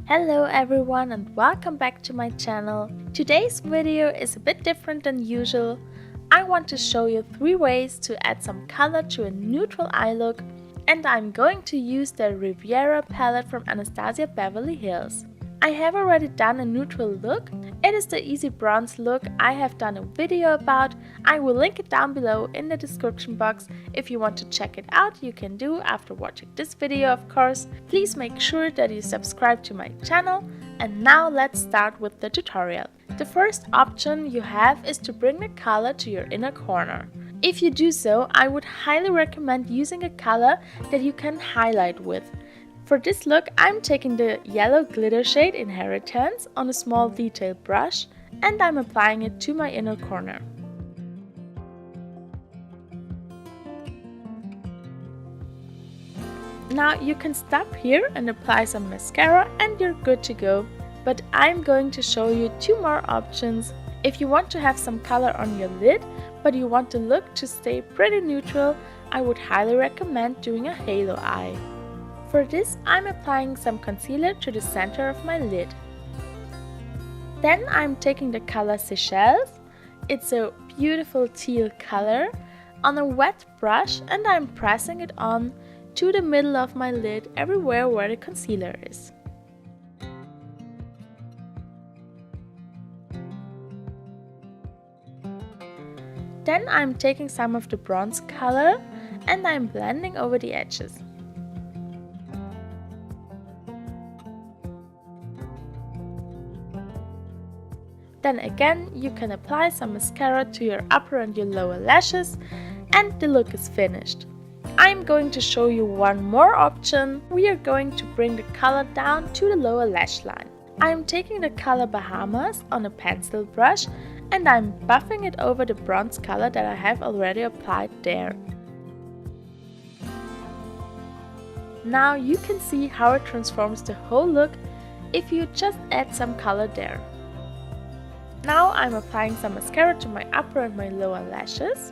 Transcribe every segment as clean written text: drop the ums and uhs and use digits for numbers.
Hello everyone and welcome back to my channel. Today's video is a bit different than usual. I want to show you 3 ways to add some color to a neutral eye look, and I'm going to use the Riviera palette from Anastasia Beverly Hills. I have already done a neutral look. It is the easy bronze look I have done a video about. I will link it down below in the description box. If you want to check it out, you can do after watching this video, of course. Please make sure that you subscribe to my channel. And now let's start with the tutorial. The first option you have is to bring the color to your inner corner. If you do so, I would highly recommend using a color that you can highlight with. For this look, I'm taking the yellow glitter shade Inheritance on a small detail brush and I'm applying it to my inner corner. Now you can stop here and apply some mascara and you're good to go. But I'm going to show you 2 more options. If you want to have some color on your lid, but you want the look to stay pretty neutral, I would highly recommend doing a halo eye. For this, I'm applying some concealer to the center of my lid. Then I'm taking the color Seychelles, it's a beautiful teal color, on a wet brush and I'm pressing it on to the middle of my lid everywhere where the concealer is. Then I'm taking some of the bronze color and I'm blending over the edges. Then again, you can apply some mascara to your upper and your lower lashes and the look is finished. I'm going to show you one more option. We are going to bring the color down to the lower lash line. I'm taking the color Bahamas on a pencil brush and I'm buffing it over the bronze color that I have already applied there. Now you can see how it transforms the whole look if you just add some color there. Now I'm applying some mascara to my upper and my lower lashes.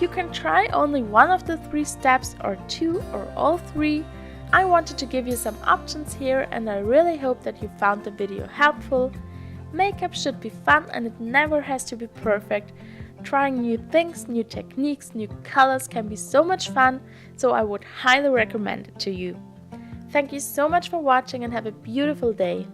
You can try only one of the 3 steps or 2 or all 3. I wanted to give you some options here and I really hope that you found the video helpful. Makeup should be fun and it never has to be perfect. Trying new things, new techniques, new colors can be so much fun, so I would highly recommend it to you. Thank you so much for watching and have a beautiful day.